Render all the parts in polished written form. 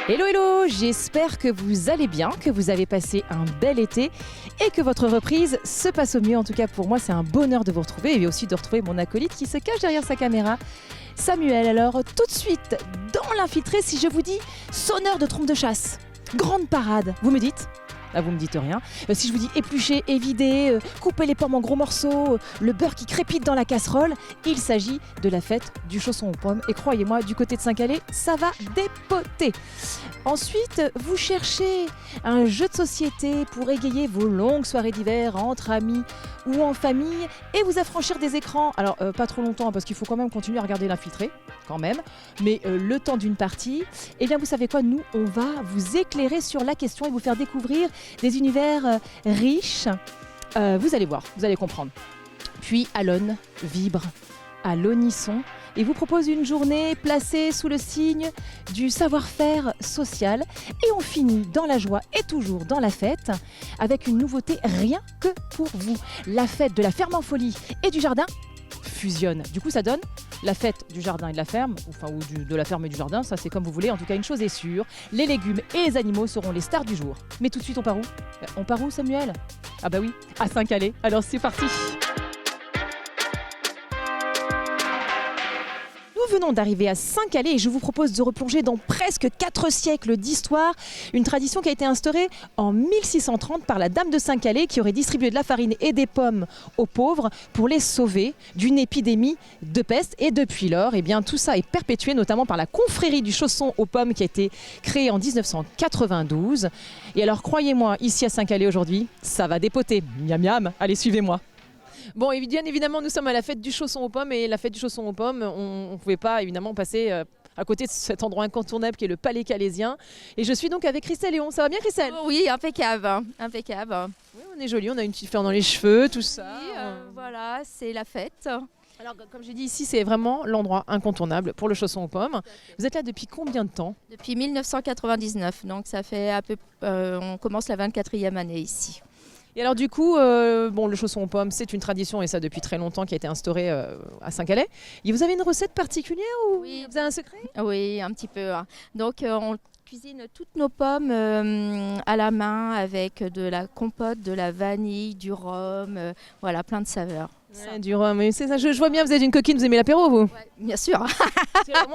Hello hello, j'espère que vous allez bien, que vous avez passé un bel été et que votre reprise se passe au mieux. En tout cas pour moi c'est un bonheur de vous retrouver et aussi de retrouver mon acolyte qui se cache derrière sa caméra, Samuel. Alors tout de suite dans l'infiltré, si je vous dis sonneur de trompe de chasse, grande parade, vous me dites ? Là, vous me dites rien. Si je vous dis éplucher, évider, couper les pommes en gros morceaux, le beurre qui crépite dans la casserole, il s'agit de la fête du chausson aux pommes. Et croyez-moi, du côté de Saint-Calais, ça va dépoter. Ensuite, vous cherchez un jeu de société pour égayer vos longues soirées d'hiver entre amis ou en famille et vous affranchir des écrans. Alors, pas trop longtemps parce qu'il faut quand même continuer à regarder l'infiltré, quand même. Mais le temps d'une partie, eh bien, vous savez quoi, nous, on va vous éclairer sur la question et vous faire découvrir des univers riches. Vous allez voir, vous allez comprendre. Puis Alon vibre à l'unisson et vous propose une journée placée sous le signe du savoir-faire social. Et on finit dans la joie et toujours dans la fête avec une nouveauté rien que pour vous. La fête de la ferme en folie et du jardin fusionne. Du coup, ça donne la fête du jardin et de la ferme, de la ferme et du jardin, ça c'est comme vous voulez. En tout cas, une chose est sûre, les légumes et les animaux seront les stars du jour. Mais tout de suite, on part où ? On part où, Samuel ? Ah bah oui, à Saint-Calais. Alors c'est parti. Nous venons d'arriver à Saint-Calais et je vous propose de replonger dans presque 4 siècles d'histoire, une tradition qui a été instaurée en 1630 par la Dame de Saint-Calais qui aurait distribué de la farine et des pommes aux pauvres pour les sauver d'une épidémie de peste. Et depuis lors, eh bien, tout ça est perpétué notamment par la confrérie du chausson aux pommes qui a été créée en 1992. Et alors croyez-moi, ici à Saint-Calais aujourd'hui, ça va dépoter. Miam miam, allez suivez-moi. Bon, et bien évidemment, nous sommes à la fête du chausson aux pommes et la fête du chausson aux pommes, on ne pouvait pas évidemment passer à côté de cet endroit incontournable qui est le Palais Calaisien. Et je suis donc avec Christelle Léon. Ça va bien, Christelle ? Oui, impeccable, impeccable. Oui, on est jolis, on a une petite fleur dans les cheveux, tout ça. Oui, voilà, c'est la fête. Alors, comme j'ai dit, ici, c'est vraiment l'endroit incontournable pour le chausson aux pommes. Vous êtes là depuis combien de temps ? Depuis 1999, donc ça fait on commence la 24e année ici. Et alors du coup, le chausson aux pommes, c'est une tradition et ça depuis très longtemps qui a été instaurée à Saint-Calais. Et vous avez une recette particulière ou Oui. vous avez un secret ? Oui, un petit peu. Donc on cuisine toutes nos pommes à la main avec de la compote, de la vanille, du rhum, voilà, plein de saveurs. Ouais, du rhum, mais c'est ça. Je vois bien, vous êtes une coquine, vous aimez l'apéro, vous ? Ouais, bien sûr.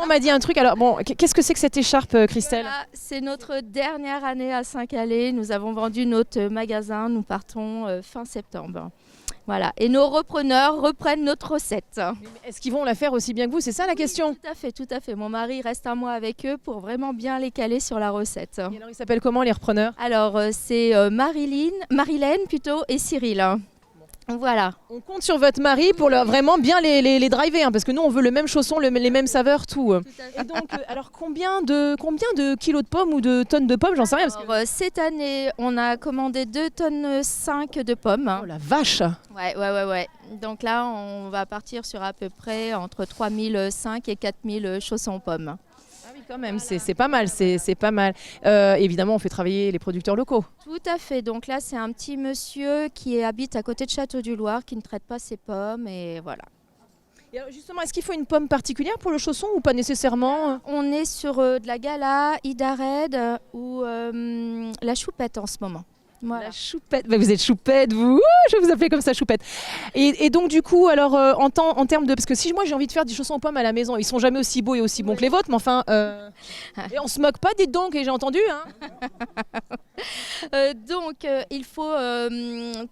On m'a dit un truc. Alors bon, qu'est-ce que c'est que cette écharpe, Christelle ? Voilà, c'est notre dernière année à Saint-Calais. Nous avons vendu notre magasin. Nous partons fin septembre. Voilà. Et nos repreneurs reprennent notre recette. Est-ce qu'ils vont la faire aussi bien que vous ? C'est ça la question ? Tout à fait, tout à fait. Mon mari reste un mois avec eux pour vraiment bien les caler sur la recette. Et alors ils s'appellent comment les repreneurs ? Alors c'est Marilène plutôt et Cyril. Voilà. On compte sur votre mari pour vraiment bien les driver, parce que nous on veut le même chausson, les mêmes saveurs, tout. Et donc, alors combien de kilos de pommes ou de tonnes de pommes, j'en sais rien. Parce que... Alors, cette année, on a commandé 2,5 tonnes de pommes. Oh la vache ! Ouais. Donc là, on va partir sur à peu près entre 3005 et 4000 chaussons aux pommes. Ah oui, quand même, c'est pas mal, c'est pas mal. Évidemment, on fait travailler les producteurs locaux. Tout à fait. Donc là, c'est un petit monsieur qui habite à côté de Château-du-Loir, qui ne traite pas ses pommes et voilà. Et alors justement, est-ce qu'il faut une pomme particulière pour le chausson ou pas nécessairement ? On est sur de la Gala, Ida Red ou la choupette en ce moment. Voilà. La choupette, bah, vous êtes choupette, vous. Je vais vous appeler comme ça, choupette. Et donc du coup, alors en termes de, parce que si moi j'ai envie de faire des chaussons aux pommes à la maison, ils sont jamais aussi beaux et aussi bons que les vôtres, mais enfin, et on se moque pas, dites donc, et j'ai entendu. Hein. Donc il faut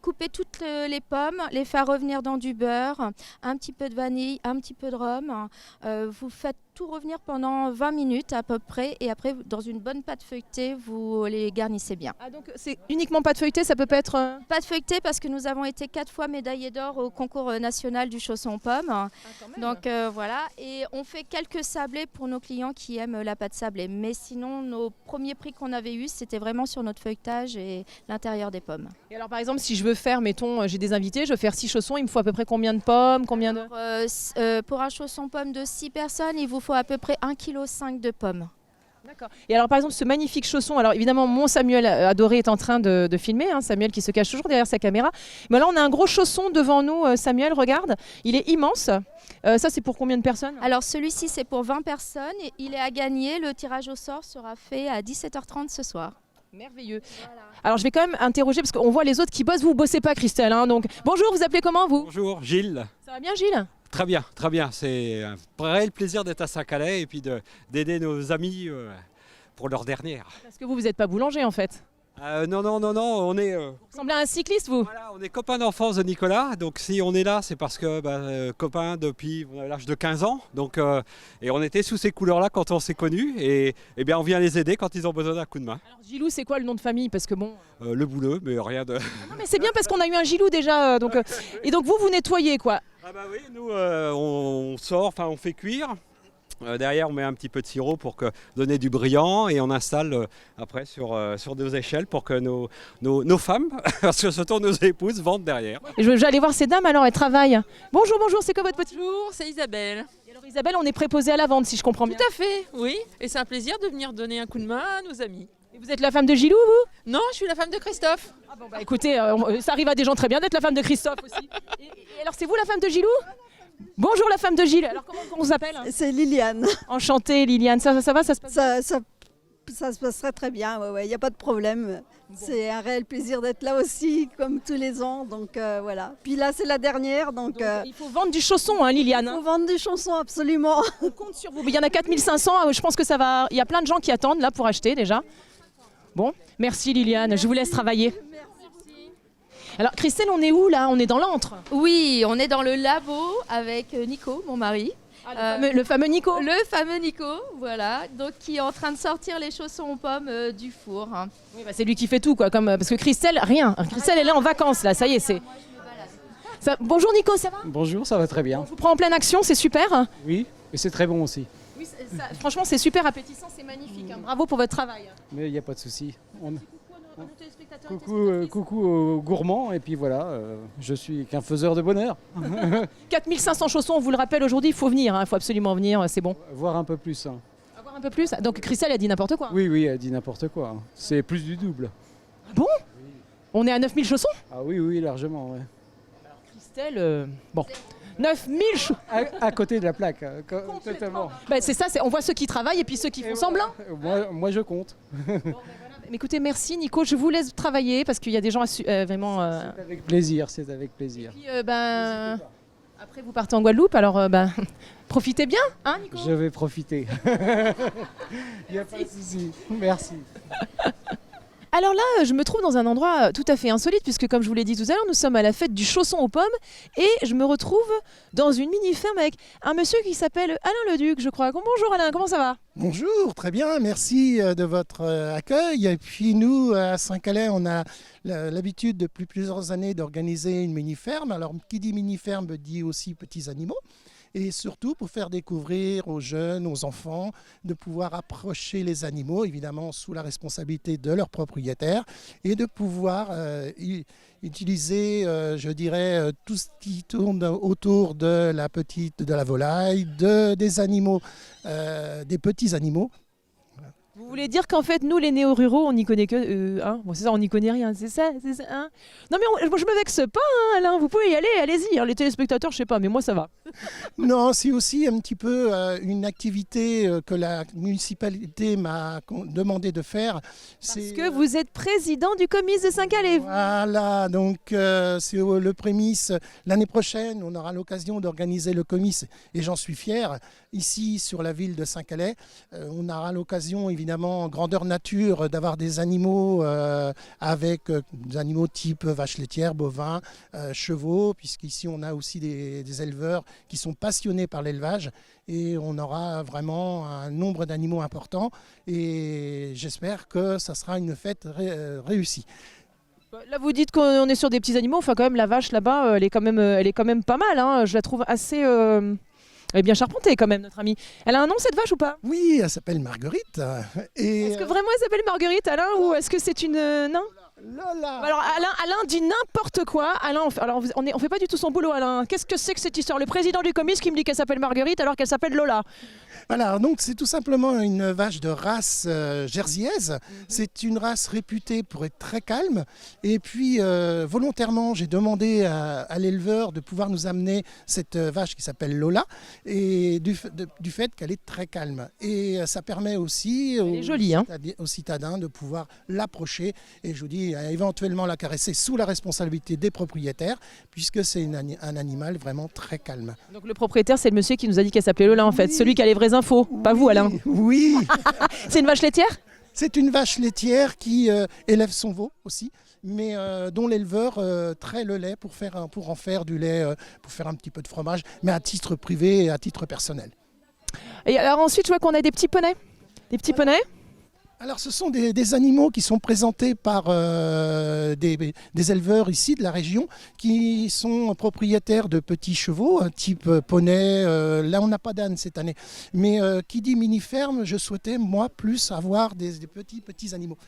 couper toutes les pommes, les faire revenir dans du beurre, un petit peu de vanille, un petit peu de rhum. Vous faites tout revenir pendant 20 minutes à peu près et après dans une bonne pâte feuilletée vous les garnissez bien. Ah donc c'est uniquement pâte feuilletée, ça peut pas être... Pâte feuilletée parce que nous avons été 4 fois médaillés d'or au concours national du chausson aux pommes. Ah, quand même. Donc voilà, et on fait quelques sablés pour nos clients qui aiment la pâte sablée. Mais sinon nos premiers prix qu'on avait eus c'était vraiment sur notre feuilletage et l'intérieur des pommes. Et alors par exemple si je veux faire, mettons, j'ai des invités, je veux faire 6 chaussons, il me faut à peu près combien de pommes, combien de... Pour un chausson pomme de 6 personnes, il vous faut à peu près 1,5 kg de pommes. D'accord. Et alors par exemple ce magnifique chausson, alors évidemment mon Samuel adoré est en train de filmer, hein, Samuel qui se cache toujours derrière sa caméra. Mais là on a un gros chausson devant nous, Samuel, regarde, il est immense. Ça c'est pour combien de personnes? Alors celui-ci c'est pour 20 personnes et il est à gagner. Le tirage au sort sera fait à 17h30 ce soir. Merveilleux. Voilà. Alors je vais quand même interroger parce qu'on voit les autres qui bossent, vous bossez pas Christelle, hein, donc bonjour, vous appelez comment vous? Bonjour, Gilles. Ça va bien Gilles? Très bien, très bien. C'est un réel plaisir d'être à Saint-Calais et puis d'aider nos amis pour leur dernière. Parce que vous n'êtes pas boulanger en fait. Non, on est, Vous ressemblez à un cycliste vous? voilà, on est copains d'enfance de Nicolas. Donc si on est là, c'est parce que copains depuis l'âge de 15 ans. Donc, et on était sous ces couleurs-là quand on s'est connus. Et bien on vient les aider quand ils ont besoin d'un coup de main. Alors Gilou c'est quoi le nom de famille? Parce que bon... Le bouleux, mais rien de... Non mais c'est bien parce qu'on a eu un Gilou déjà. Et donc vous nettoyez quoi? Ah bah oui, nous on sort, enfin on fait cuire. Derrière, on met un petit peu de sirop pour donner du brillant et on installe après sur 2 échelles pour que nos femmes, parce que surtout nos épouses, vendent derrière. Et je vais aller voir ces dames alors, elles travaillent. Bonjour, c'est quoi votre petit... Bonjour, c'est Isabelle. Et alors Isabelle, on est préposé à la vente si je comprends bien. Tout à fait, oui. Et c'est un plaisir de venir donner un coup de main à nos amis. Et vous êtes la femme de Gilou vous? Non, je suis la femme de Christophe. Ah bon bah écoutez, ça arrive à des gens très bien d'être la femme de Christophe aussi. Et alors c'est vous la femme de Gilou? Bonjour la femme de Gilles, alors comment on s'appelle? C'est Liliane. Enchantée Liliane, ça va, ça se passe? Ça se passerait très bien, il n'y a pas de problème. Bon. C'est un réel plaisir d'être là aussi, comme tous les ans. Donc voilà. Puis là, c'est la dernière. Donc il faut vendre du chausson, hein, Liliane. Il faut vendre des chansons, absolument. On compte sur vous. Il y en a 4500, je pense que ça va. Il y a plein de gens qui attendent là pour acheter déjà. Bon, merci Liliane, je vous laisse travailler. Alors Christelle, on est où là? On est dans l'antre? Oui, on est dans le labo avec Nico, mon mari. Le fameux Nico? Le fameux Nico, voilà, donc qui est en train de sortir les chaussons aux pommes du four. Oui, bah c'est lui qui fait tout, quoi. Parce que Christelle, rien. Christelle, elle est en vacances là, ça y est, c'est. Ça... Bonjour Nico, ça va? Bonjour, ça va très bien. On vous prend en pleine action, c'est super. Oui, et c'est très bon aussi. Oui, franchement, c'est super appétissant, c'est magnifique. Hein. Bravo pour votre travail. Mais il n'y a pas de souci. Coucou Coucou aux gourmands, et puis voilà, je suis qu'un faiseur de bonheur. 4500 chaussons, on vous le rappelle aujourd'hui, il faut venir, il faut absolument venir, c'est bon. Voir un peu plus. Hein. Voir un peu plus. Donc Christelle a dit n'importe quoi. Oui, elle dit n'importe quoi. C'est plus du double. Ah bon? On est à 9000 chaussons? Ah oui, largement, ouais. Alors Christelle, bon... 9000 chaussons à côté de la plaque, totalement. Bah, c'est ça, on voit ceux qui travaillent et puis ceux qui font semblant. Moi, je compte. Mais écoutez, merci Nico, je vous laisse travailler parce qu'il y a des gens vraiment... C'est avec plaisir, c'est avec plaisir. Et puis, après vous partez en Guadeloupe, alors profitez bien, hein Nico? Je vais profiter. Il n'y a pas de souci, merci. Alors là, je me trouve dans un endroit tout à fait insolite puisque comme je vous l'ai dit tout à l'heure, nous sommes à la fête du chausson aux pommes et je me retrouve dans une mini-ferme avec un monsieur qui s'appelle Alain Leduc, je crois. Bonjour Alain, comment ça va? Bonjour, très bien, merci de votre accueil. Et puis nous, à Saint-Calais, on a l'habitude depuis plusieurs années d'organiser une mini-ferme. Alors qui dit mini-ferme dit aussi petits animaux. Et surtout pour faire découvrir aux jeunes, aux enfants, de pouvoir approcher les animaux, évidemment sous la responsabilité de leurs propriétaires, et de pouvoir utiliser, je dirais, tout ce qui tourne autour de la volaille, des animaux, des petits animaux. Vous voulez dire qu'en fait, nous, les néo-ruraux, on n'y connaît que... bon, c'est ça, on n'y connaît rien, c'est ça hein. Non, mais je me vexe pas, hein, Alain, vous pouvez y aller, allez-y. Hein, les téléspectateurs, je sais pas, mais moi, ça va. Non, c'est aussi un petit peu une activité que la municipalité m'a demandé de faire. Parce que vous êtes président du comice de Saint-Calais. Voilà, donc c'est le prémisse. L'année prochaine, on aura l'occasion d'organiser le comice, et j'en suis fier, ici, sur la ville de Saint-Calais. On aura l'occasion, évidemment, en grandeur nature, d'avoir des animaux avec des animaux type vaches laitières, bovins, chevaux, puisqu'ici on a aussi des éleveurs qui sont passionnés par l'élevage, et on aura vraiment un nombre d'animaux important, et j'espère que ça sera une fête réussie. Là, vous dites qu'on est sur des petits animaux, enfin quand même la vache là-bas, elle est quand même pas mal, hein. Je la trouve assez... Elle est bien charpentée quand même, notre amie. Elle a un nom cette vache ou pas? Oui, elle s'appelle Marguerite. Est-ce que vraiment elle s'appelle Marguerite, Alain, ou est-ce que c'est une... non? Lola. Alors Alain dit n'importe quoi. Alain, on fait pas du tout son boulot, Alain. Qu'est-ce que c'est que cette histoire? Le président du comice qui me dit qu'elle s'appelle Marguerite alors qu'elle s'appelle Lola. Voilà, donc c'est tout simplement une vache de race jersiaise. C'est une race réputée pour être très calme. Et puis, volontairement, j'ai demandé à l'éleveur de pouvoir nous amener cette vache qui s'appelle Lola, et du fait qu'elle est très calme. Et ça permet aussi aux citadins de pouvoir l'approcher. Et je vous dis, éventuellement la caresser sous la responsabilité des propriétaires, puisque c'est un animal vraiment très calme. Donc le propriétaire, c'est le monsieur qui nous a dit qu'elle s'appelait Lola en fait, celui qui a les vraies infos, pas vous Alain. Oui. C'est une vache laitière? C'est une vache laitière qui élève son veau aussi, mais dont l'éleveur traite le lait pour en faire du lait, pour faire un petit peu de fromage, mais à titre privé et à titre personnel. Et alors ensuite, je vois qu'on a des petits poneys. Des petits poneys? Alors ce sont des animaux qui sont présentés par des éleveurs ici de la région qui sont propriétaires de petits chevaux, type poney. Là on n'a pas d'âne cette année. Mais qui dit mini-ferme, je souhaitais moi plus avoir des petits animaux.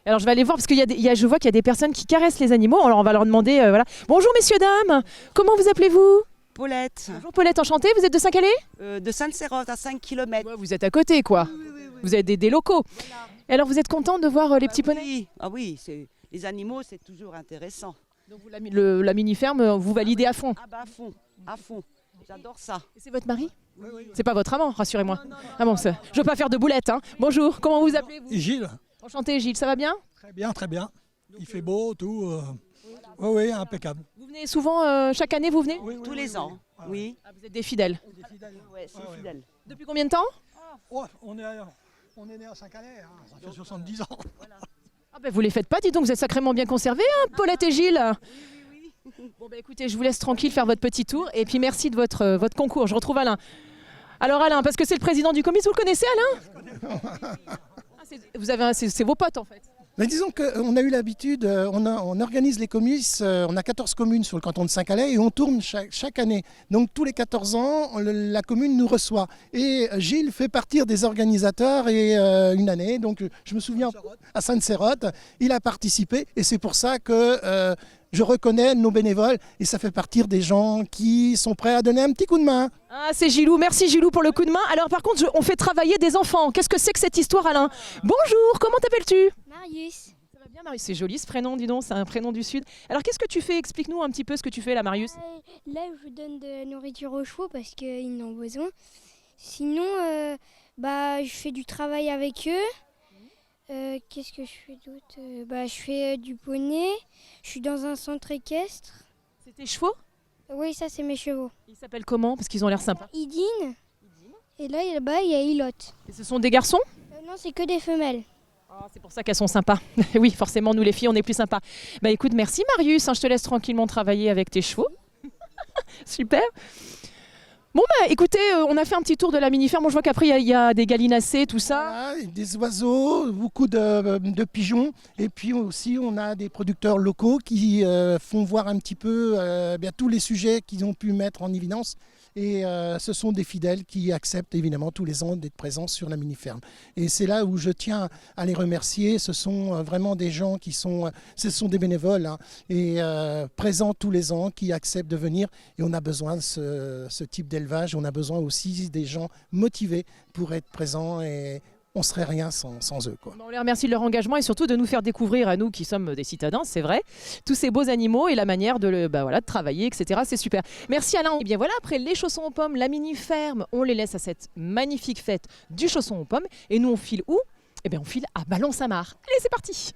Alors je vais aller voir parce que je vois qu'il y a des personnes qui caressent les animaux. Alors on va leur demander, voilà. Bonjour messieurs, dames, comment vous appelez-vous? Paulette. Bonjour Paulette, enchantée, vous êtes de Saint-Calais? De Sainte-Cérotte, à 5 km. Ouais, vous êtes à côté quoi. Oui. Vous êtes des locaux. Voilà. Et alors vous êtes contente de voir les petits poneys? Oui, les animaux c'est toujours intéressant. Donc vous, la mini-ferme, vous validez à fond? Ah bah à fond. J'adore ça. Et c'est votre mari? Oui. C'est pas votre amant, rassurez-moi. Non. Ah bon, je veux pas faire de boulettes. Hein. Bonjour, comment vous appelez-vous? Gilles. Enchanté Gilles, ça va bien? Très bien. Il fait beau, tout. Oui, impeccable. Vous venez souvent, chaque année vous venez? Tous les ans, oui. Ah, vous êtes des fidèles? Oui, c'est fidèle. Depuis combien de temps? On est né à Saint-Calais, hein, ça fait 70 ans. Voilà. Ah ben vous les faites pas, dis donc, vous êtes sacrément bien conservés, hein, Paulette et Gilles. Oui. Bon ben écoutez, je vous laisse tranquille faire votre petit tour et puis merci de votre concours. Je retrouve Alain. Alors Alain, parce que c'est le président du comice, vous le connaissez Alain? C'est vos potes en fait. Mais disons qu'on a eu l'habitude, on organise les comices, on a 14 communes sur le canton de Saint-Calais et on tourne chaque année. Donc tous les 14 ans, la commune nous reçoit. Et Gilles fait partie des organisateurs et une année, donc je me souviens, à Sainte-Cérotte, il a participé et c'est pour ça que je reconnais nos bénévoles et ça fait partie des gens qui sont prêts à donner un petit coup de main. Ah, c'est Gilou, merci Gilou pour le coup de main. Alors par contre, on fait travailler des enfants. Qu'est-ce que c'est que cette histoire Alain? Bonjour, comment t'appelles-tu? Marius. Ça va bien Marius, c'est joli ce prénom, dis donc, c'est un prénom du Sud. Alors qu'est-ce que tu fais? Explique-nous un petit peu ce que tu fais là Marius. Là, je donne de la nourriture aux chevaux parce qu'ils en ont besoin. Sinon, je fais du travail avec eux. Qu'est-ce que je fais d'autre? Je fais du poney. Je suis dans un centre équestre. C'est tes chevaux? Oui, ça c'est mes chevaux. Ils s'appellent comment? Parce qu'ils ont l'air sympas. Idine. Et là, il y a Ilotte. Et ce sont des garçons? Non, c'est que des femelles. Oh, c'est pour ça qu'elles sont sympas. Oui, forcément, nous les filles, on est plus sympas. Bah écoute, merci Marius, je te laisse tranquillement travailler avec tes chevaux. Super. Bon écoutez, on a fait un petit tour de la mini-ferme. Bon, je vois qu'après il y a des gallinacés, tout ça. Voilà, des oiseaux, beaucoup de pigeons. Et puis aussi on a des producteurs locaux qui font voir un petit peu tous les sujets qu'ils ont pu mettre en évidence. Et ce sont des fidèles qui acceptent évidemment tous les ans d'être présents sur la mini-ferme. Et c'est là où je tiens à les remercier. Ce sont vraiment des gens ce sont des bénévoles hein, et présents tous les ans qui acceptent de venir. Et on a besoin de ce type d'élevage. On a besoin aussi des gens motivés pour être présents et on ne serait rien sans eux. Quoi. On les remercie de leur engagement et surtout de nous faire découvrir à nous qui sommes des citadins, c'est vrai, tous ces beaux animaux et la manière de travailler, etc. C'est super. Merci Alain. Et bien voilà, après les chaussons aux pommes, la mini-ferme, on les laisse à cette magnifique fête du chausson aux pommes. Et nous on file où? Eh bien on file à Ballon-Saint-Marc. Allez, c'est parti.